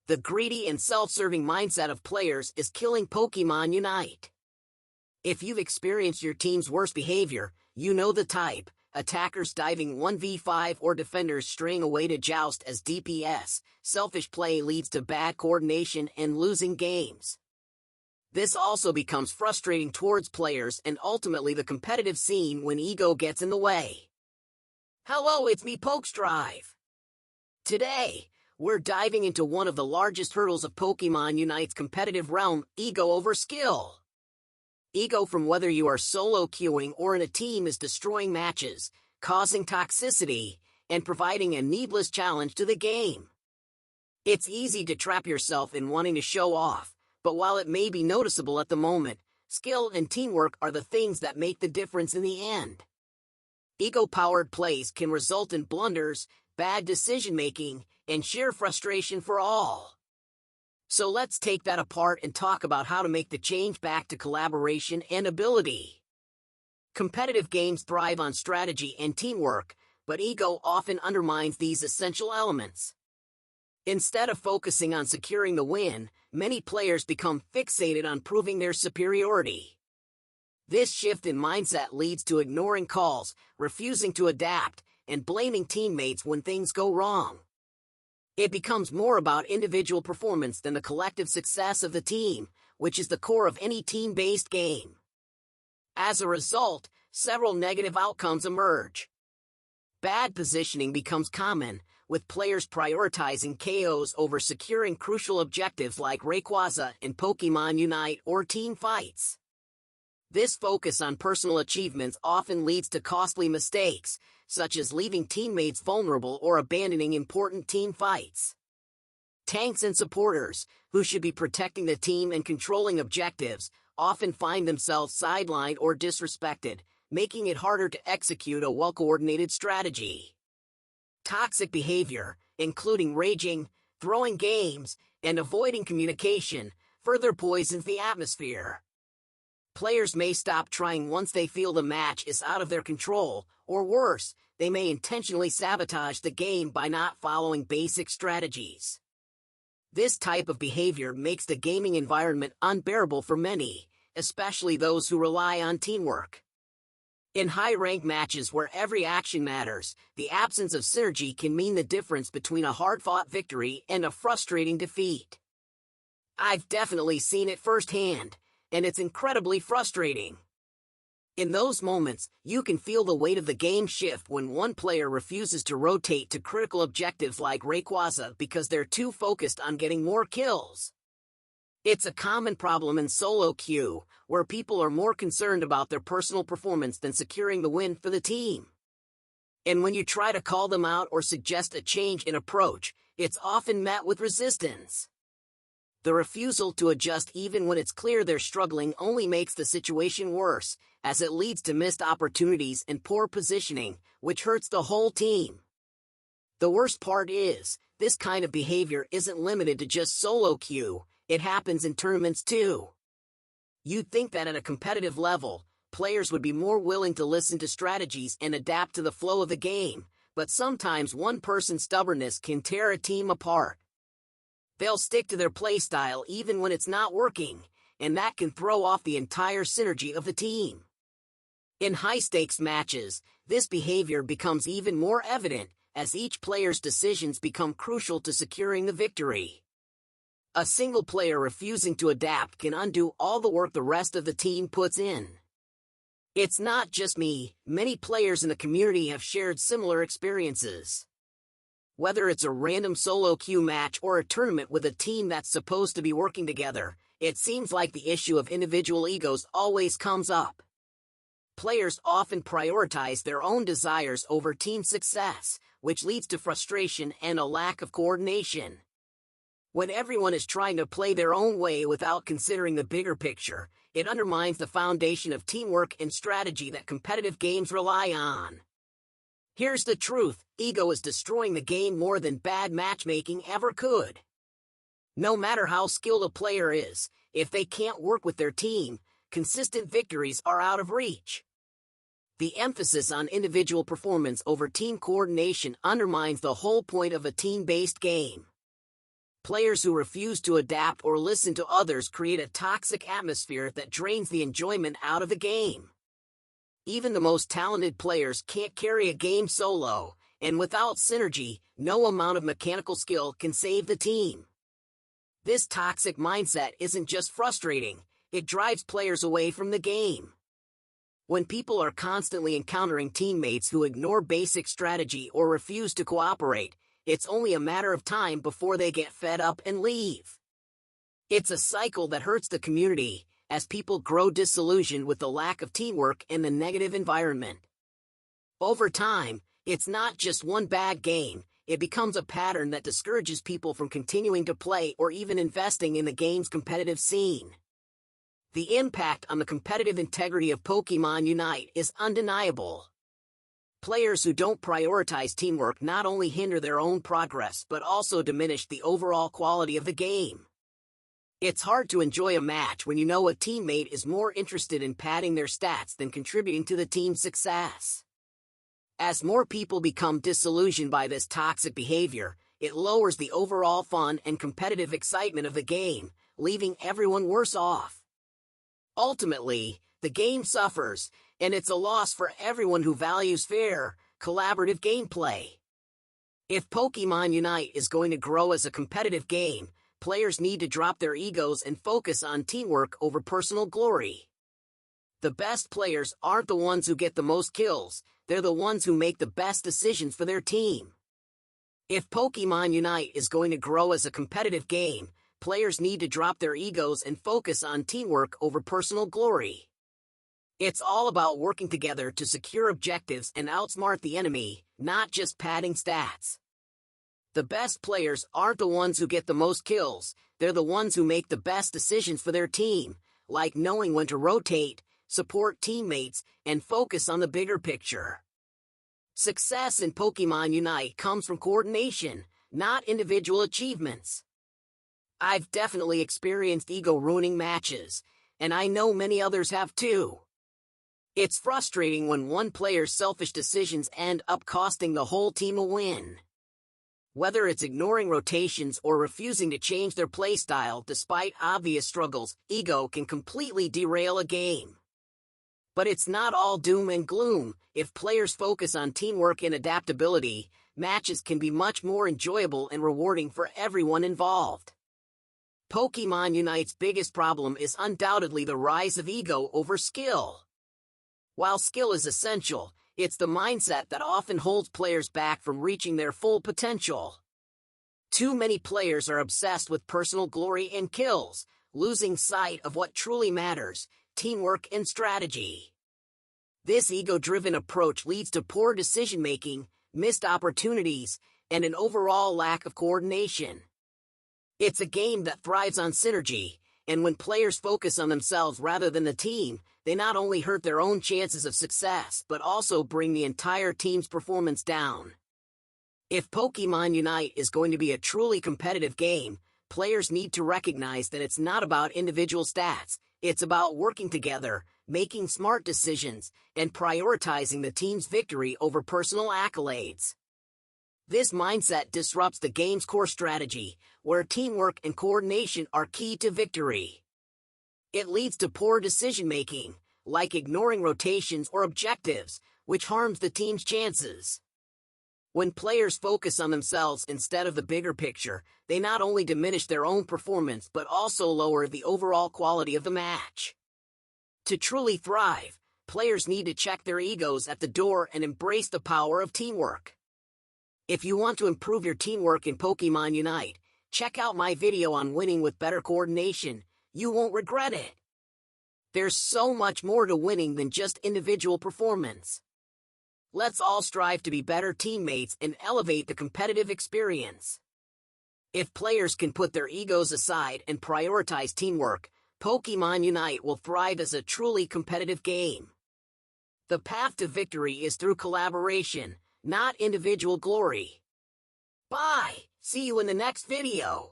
The greedy and self-serving mindset of players is killing Pokémon Unite. If you've experienced your team's worst behavior, you know the type. Attackers diving 1v5 or defenders straying away to joust as DPS. Selfish play leads to bad coordination and losing games. This also becomes frustrating towards players and ultimately the competitive scene when ego gets in the way. Hello, it's me, PokeStrive. Today, we're diving into one of the largest hurdles of Pokémon Unite's competitive realm, ego over skill. Ego, from whether you are solo queuing or in a team, is destroying matches, causing toxicity, and providing a needless challenge to the game. It's easy to trap yourself in wanting to show off, but while it may be noticeable at the moment, skill and teamwork are the things that make the difference in the end. Ego-powered plays can result in blunders, bad decision-making, and sheer frustration for all. So let's take that apart and talk about how to make the change back to collaboration and ability. Competitive games thrive on strategy and teamwork, but ego often undermines these essential elements. Instead of focusing on securing the win, many players become fixated on proving their superiority. This shift in mindset leads to ignoring calls, refusing to adapt, and blaming teammates when things go wrong. It becomes more about individual performance than the collective success of the team, which is the core of any team-based game. As a result, several negative outcomes emerge. Bad positioning becomes common, with players prioritizing KOs over securing crucial objectives like Rayquaza in Pokémon Unite or team fights. This focus on personal achievements often leads to costly mistakes, such as leaving teammates vulnerable or abandoning important team fights. Tanks and supporters, who should be protecting the team and controlling objectives, often find themselves sidelined or disrespected, making it harder to execute a well-coordinated strategy. Toxic behavior, including raging, throwing games, and avoiding communication, further poisons the atmosphere. Players may stop trying once they feel the match is out of their control, or worse, they may intentionally sabotage the game by not following basic strategies. This type of behavior makes the gaming environment unbearable for many, especially those who rely on teamwork. In high-ranked matches where every action matters, the absence of synergy can mean the difference between a hard-fought victory and a frustrating defeat. I've definitely seen it firsthand, and it's incredibly frustrating. In those moments, you can feel the weight of the game shift when one player refuses to rotate to critical objectives like Rayquaza because they're too focused on getting more kills. It's a common problem in solo queue, where people are more concerned about their personal performance than securing the win for the team. And when you try to call them out or suggest a change in approach, it's often met with resistance. The refusal to adjust even when it's clear they're struggling only makes the situation worse, as it leads to missed opportunities and poor positioning, which hurts the whole team. The worst part is, this kind of behavior isn't limited to just solo queue, it happens in tournaments too. You'd think that at a competitive level, players would be more willing to listen to strategies and adapt to the flow of the game, but sometimes one person's stubbornness can tear a team apart. They'll stick to their playstyle even when it's not working, and that can throw off the entire synergy of the team. In high-stakes matches, this behavior becomes even more evident, as each player's decisions become crucial to securing the victory. A single player refusing to adapt can undo all the work the rest of the team puts in. It's not just me, many players in the community have shared similar experiences. Whether it's a random solo queue match or a tournament with a team that's supposed to be working together, it seems like the issue of individual egos always comes up. Players often prioritize their own desires over team success, which leads to frustration and a lack of coordination. When everyone is trying to play their own way without considering the bigger picture, it undermines the foundation of teamwork and strategy that competitive games rely on. Here's the truth, ego is destroying the game more than bad matchmaking ever could. No matter how skilled a player is, if they can't work with their team, consistent victories are out of reach. The emphasis on individual performance over team coordination undermines the whole point of a team-based game. Players who refuse to adapt or listen to others create a toxic atmosphere that drains the enjoyment out of the game. Even the most talented players can't carry a game solo, and without synergy, no amount of mechanical skill can save the team. This toxic mindset isn't just frustrating, it drives players away from the game. When people are constantly encountering teammates who ignore basic strategy or refuse to cooperate, it's only a matter of time before they get fed up and leave. It's a cycle that hurts the community, as people grow disillusioned with the lack of teamwork and the negative environment. Over time, it's not just one bad game, it becomes a pattern that discourages people from continuing to play or even investing in the game's competitive scene. The impact on the competitive integrity of Pokémon Unite is undeniable. Players who don't prioritize teamwork not only hinder their own progress but also diminish the overall quality of the game. It's hard to enjoy a match when you know a teammate is more interested in padding their stats than contributing to the team's success. As more people become disillusioned by this toxic behavior, it lowers the overall fun and competitive excitement of the game, leaving everyone worse off. Ultimately, the game suffers, and it's a loss for everyone who values fair, collaborative gameplay. If Pokémon Unite is going to grow as a competitive game, players need to drop their egos and focus on teamwork over personal glory. The best players aren't the ones who get the most kills, they're the ones who make the best decisions for their team. If Pokémon Unite is going to grow as a competitive game, players need to drop their egos and focus on teamwork over personal glory. It's all about working together to secure objectives and outsmart the enemy, not just padding stats. The best players aren't the ones who get the most kills, they're the ones who make the best decisions for their team, like knowing when to rotate, support teammates, and focus on the bigger picture. Success in Pokémon Unite comes from coordination, not individual achievements. I've definitely experienced ego-ruining matches, and I know many others have too. It's frustrating when one player's selfish decisions end up costing the whole team a win. Whether it's ignoring rotations or refusing to change their playstyle despite obvious struggles, ego can completely derail a game. But it's not all doom and gloom. If players focus on teamwork and adaptability, matches can be much more enjoyable and rewarding for everyone involved. Pokémon Unite's biggest problem is undoubtedly the rise of ego over skill. While skill is essential, it's the mindset that often holds players back from reaching their full potential. Too many players are obsessed with personal glory and kills, losing sight of what truly matters: teamwork and strategy. This ego-driven approach leads to poor decision-making, missed opportunities, and an overall lack of coordination. It's a game that thrives on synergy, and when players focus on themselves rather than the team, they not only hurt their own chances of success but also bring the entire team's performance down. If Pokémon Unite is going to be a truly competitive game, players need to recognize that it's not about individual stats, it's about working together, making smart decisions, and prioritizing the team's victory over personal accolades. This mindset disrupts the game's core strategy, where teamwork and coordination are key to victory. It leads to poor decision-making, like ignoring rotations or objectives, which harms the team's chances. When players focus on themselves instead of the bigger picture, they not only diminish their own performance but also lower the overall quality of the match. To truly thrive, players need to check their egos at the door and embrace the power of teamwork. If you want to improve your teamwork in Pokémon Unite, check out my video on winning with better coordination. You won't regret it. There's so much more to winning than just individual performance. Let's all strive to be better teammates and elevate the competitive experience. If players can put their egos aside and prioritize teamwork, Pokémon Unite will thrive as a truly competitive game. The path to victory is through collaboration, not individual glory. Bye! See you in the next video!